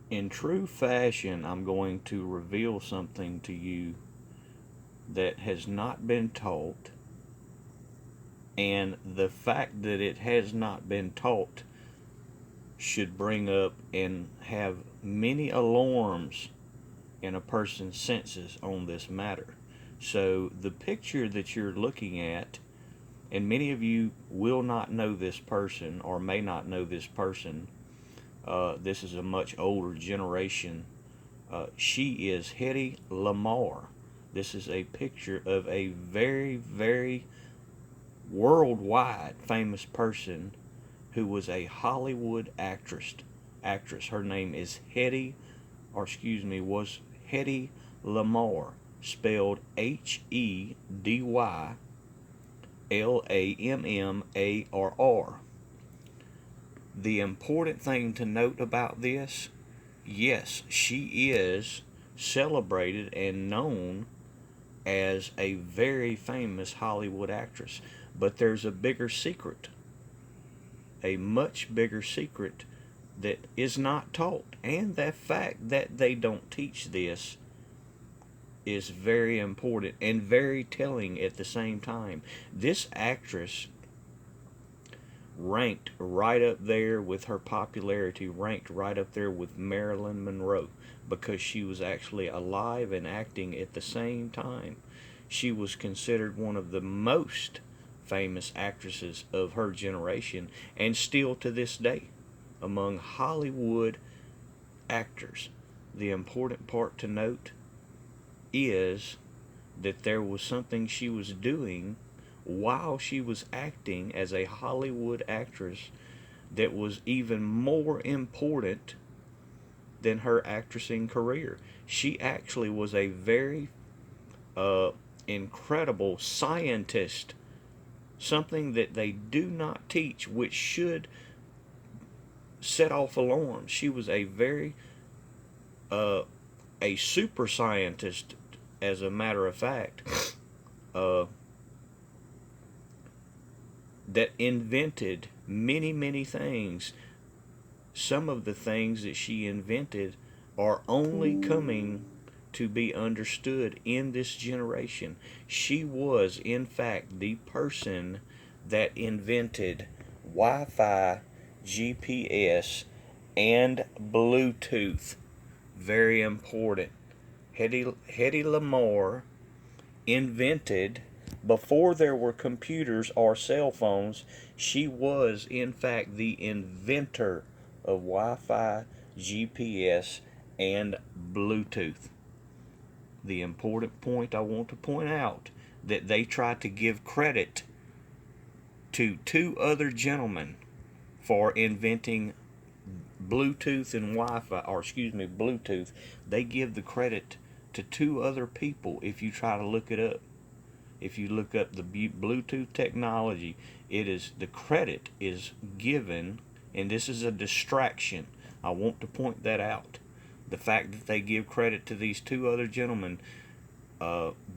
In true fashion, I'm going to reveal something to you that has not been taught, and the fact that it has not been taught should bring up and have many alarms in a person's senses on this matter. So, the picture that you're looking at, and many of you will not know this person or may not know this person. This is a much older generation. She is Hedy Lamarr. This is a picture of a very, very worldwide famous person who was a Hollywood actress. Her name is was Hedy Lamarr, spelled HedyLamarr. The important thing to note about this, yes, she is celebrated and known as a very famous Hollywood actress, but there's a bigger secret, a much bigger secret that is not taught, and the fact that they don't teach this is very important and very telling at the same time. This actress ranked right up there with her popularity, ranked right up there with Marilyn Monroe, because she was actually alive and acting at the same time. She was considered one of the most famous actresses of her generation, and still to this day among Hollywood actors. The important part to note is that there was something she was doing while she was acting as a Hollywood actress that was even more important than her actressing career. She actually was a very incredible scientist, something that they do not teach, which should set off alarms. She was a very a super scientist, as a matter of fact, that invented many, many things. Some of the things that she invented are only coming to be understood in this generation. She was, in fact, the person that invented Wi-Fi, GPS, and Bluetooth. Very important. Hedy Lamarr invented, before there were computers or cell phones, she was, in fact, the inventor of Wi-Fi, GPS, and Bluetooth. The important point I want to point out, that they try to give credit to two other gentlemen for inventing Bluetooth and Wi-Fi, or Bluetooth. They give the credit to two other people. If you try to look it up, if you look up the Bluetooth technology, the credit is given, and this is a distraction. I want to point that out. The fact that they give credit to these two other gentlemen,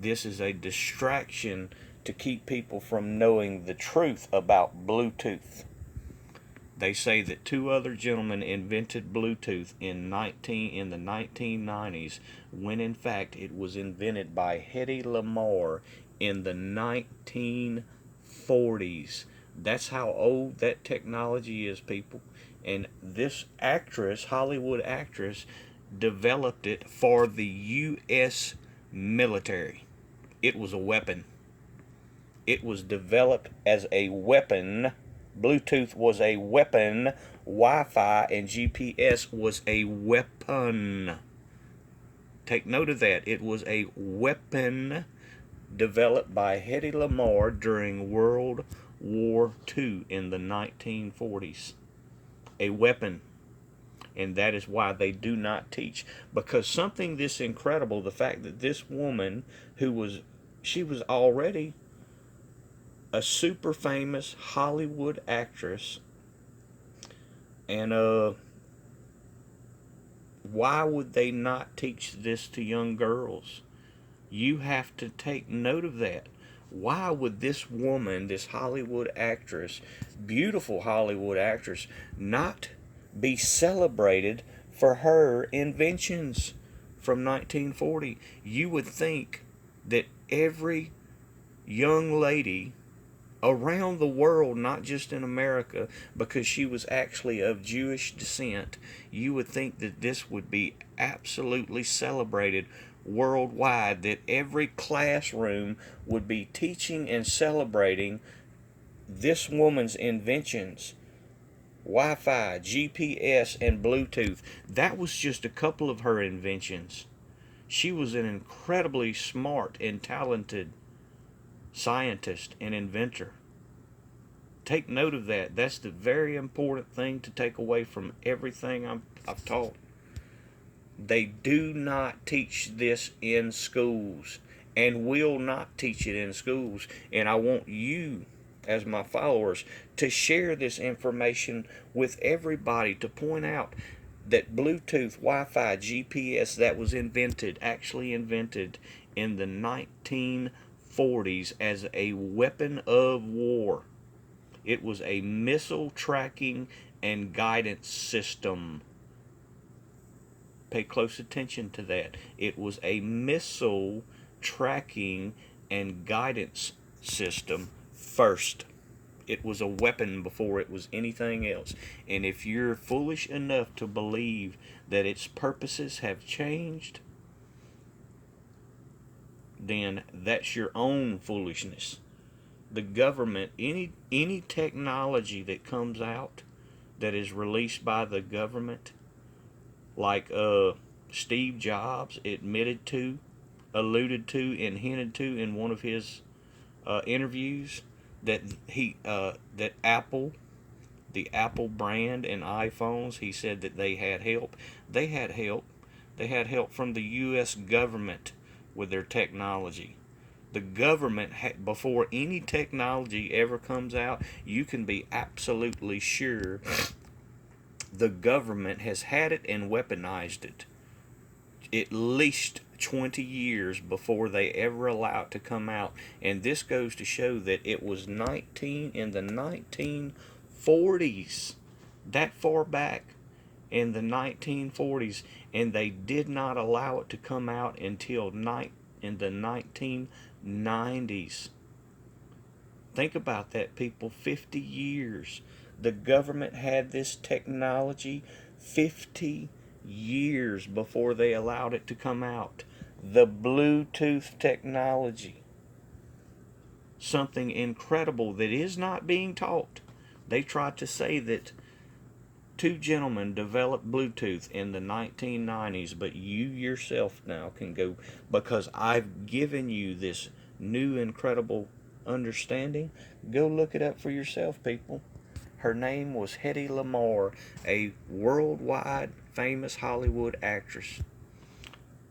this is a distraction to keep people from knowing the truth about Bluetooth. They say that two other gentlemen invented Bluetooth in the 1990s, when in fact it was invented by Hedy Lamarr in the 1940s. That's how old that technology is, people. And this actress, Hollywood actress, developed it for the U.S. military. It was a weapon. It was developed as a weapon. Bluetooth was a weapon. Wi-Fi and GPS was a weapon. Take note of that. It was a weapon developed by Hedy Lamarr during World War II in the 1940s. A weapon. And that is why they do not teach. Because something this incredible, the fact that this woman, she was already a super famous Hollywood actress, and why would they not teach this to young girls? You have to take note of that. Why would this woman, this Hollywood actress, beautiful Hollywood actress, not be celebrated for her inventions from 1940. You would think that every young lady around the world, not just in America, because she was actually of Jewish descent, you would think that this would be absolutely celebrated worldwide, that every classroom would be teaching and celebrating this woman's inventions. Wi-Fi, GPS, and Bluetooth. That was just a couple of her inventions. She was an incredibly smart and talented scientist and inventor. Take note of that. That's the very important thing to take away from everything I've taught. They do not teach this in schools and will not teach it in schools. And I want you, as my followers, to share this information with everybody, to point out that Bluetooth, Wi-Fi, GPS, that was actually invented in the 1940s as a weapon of war. It was a missile tracking and guidance system. Pay close attention to that. It was a missile tracking and guidance system first. It was a weapon before it was anything else. And if you're foolish enough to believe that its purposes have changed, then that's your own foolishness. The government, any technology that comes out that is released by the government, like Steve Jobs alluded to and hinted to in one of his interviews, that that Apple, the Apple brand and iPhones, he said that they had help. They had help. They had help from the U.S. government with their technology. The government, before any technology ever comes out, you can be absolutely sure the government has had it and weaponized it at least 20 years before they ever allow it to come out. And this goes to show that it was in the 1940s, that far back in the 1940s, and they did not allow it to come out until in the 1990s. Think about that, people. 50 years. The government had this technology 50 years before they allowed it to come out. The Bluetooth technology. Something incredible that is not being taught. They try to say that two gentlemen developed Bluetooth in the 1990s, but you yourself now can go, because I've given you this new incredible understanding. Go look it up for yourself, people. Her name was Hedy Lamarr, a worldwide famous Hollywood actress.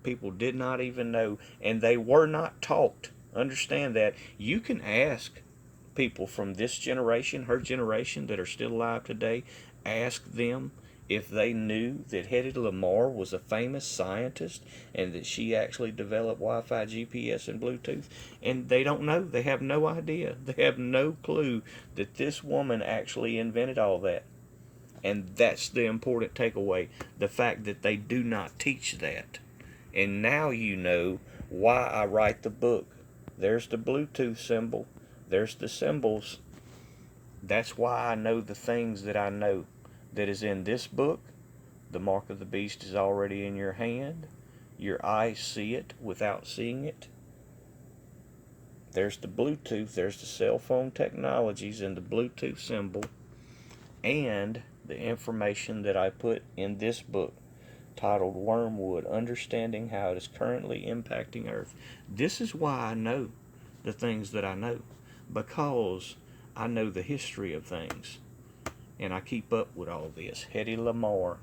People did not even know, and they were not taught. Understand that. You can ask people from this generation, her generation, that are still alive today, ask them if they knew that Hedy Lamarr was a famous scientist and that she actually developed Wi-Fi, GPS, and Bluetooth. And they don't know. They have no idea. They have no clue that this woman actually invented all that. And that's the important takeaway, the fact that they do not teach that. And now you know why I write the book. There's the Bluetooth symbol. There's the symbols. That's why I know the things that I know. That is in this book. The mark of the beast is already in your hand. Your eyes see it without seeing it. There's the Bluetooth. There's the cell phone technologies and the Bluetooth symbol. And the information that I put in this book, titled Wormwood, Understanding How It Is Currently Impacting Earth. This is why I know the things that I know. Because I know the history of things. And I keep up with all this. Hedy Lamarr.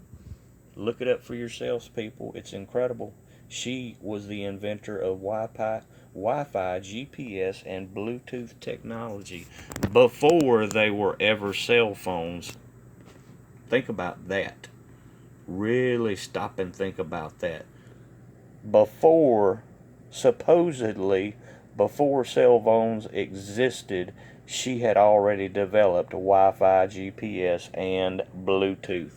Look it up for yourselves, people. It's incredible. She was the inventor of Wi-Fi, GPS, and Bluetooth technology before they were ever cell phones. Think about that. Really stop and think about that. Supposedly, before cell phones existed, she had already developed Wi-Fi, GPS, and Bluetooth.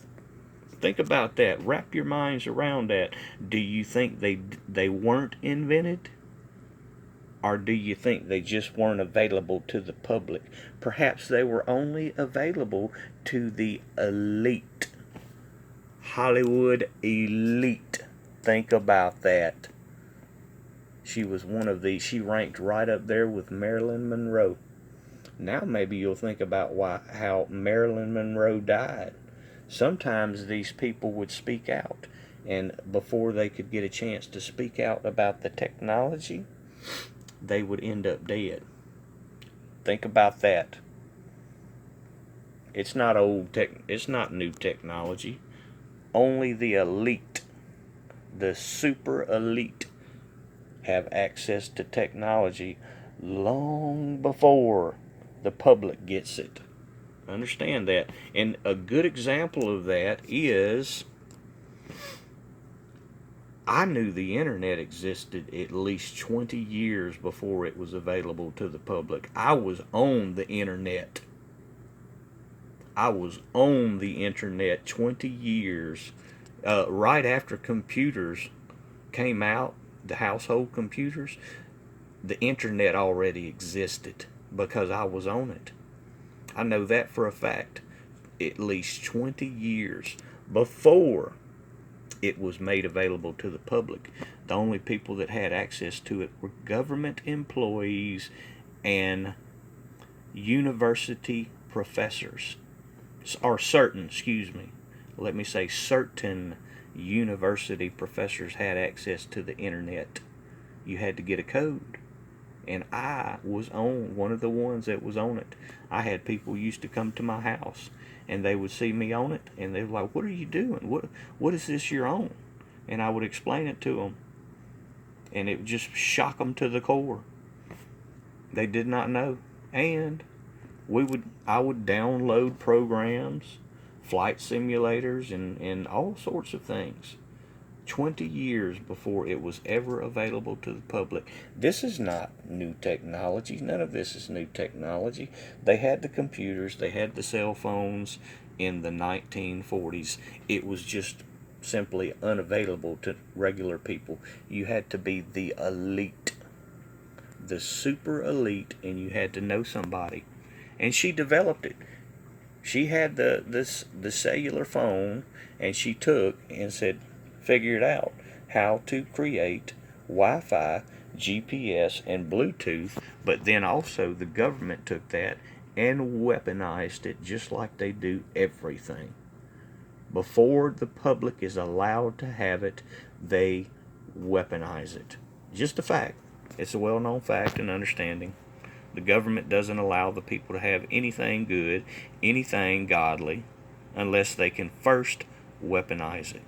Think about that. Wrap your minds around that. Do you think they weren't invented? Or do you think they just weren't available to the public? Perhaps they were only available to the elite. Hollywood elite. Think about that. She was one of these. She ranked right up there with Marilyn Monroe. Now maybe you'll think about how Marilyn Monroe died. Sometimes these people would speak out, and before they could get a chance to speak out about the technology, they would end up dead. Think about that. It's not it's not new technology. Only the elite, the super elite, have access to technology long before the public gets it. Understand that. And a good example of that is, I knew the internet existed at least 20 years before it was available to the public. I was on the internet. I was on the internet 20 years. Right after computers came out, the household computers, the internet already existed because I was on it. I know that for a fact. At least 20 years before it was made available to the public. The only people that had access to it were government employees and university professors. Or certain university professors had access to the internet. You had to get a code. And I was on one of the ones that was on it. I had people used to come to my house, and they would see me on it, and they were like, "What are you doing? What is this you're on?" And I would explain it to them, and it would just shock them to the core. They did not know. And I would download programs, flight simulators, and all sorts of things. 20 years before it was ever available to the public. This is not new technology. None of this is new technology. They had the computers, they had the cell phones in the 1940s. It was just simply unavailable to regular people. You had to be the elite, the super elite, and you had to know somebody. And she developed it. She had the cellular phone, and she took and said, figured out how to create Wi-Fi, GPS, and Bluetooth, but then also the government took that and weaponized it just like they do everything. Before the public is allowed to have it, they weaponize it. Just a fact. It's a well-known fact and understanding. The government doesn't allow the people to have anything good, anything godly, unless they can first weaponize it.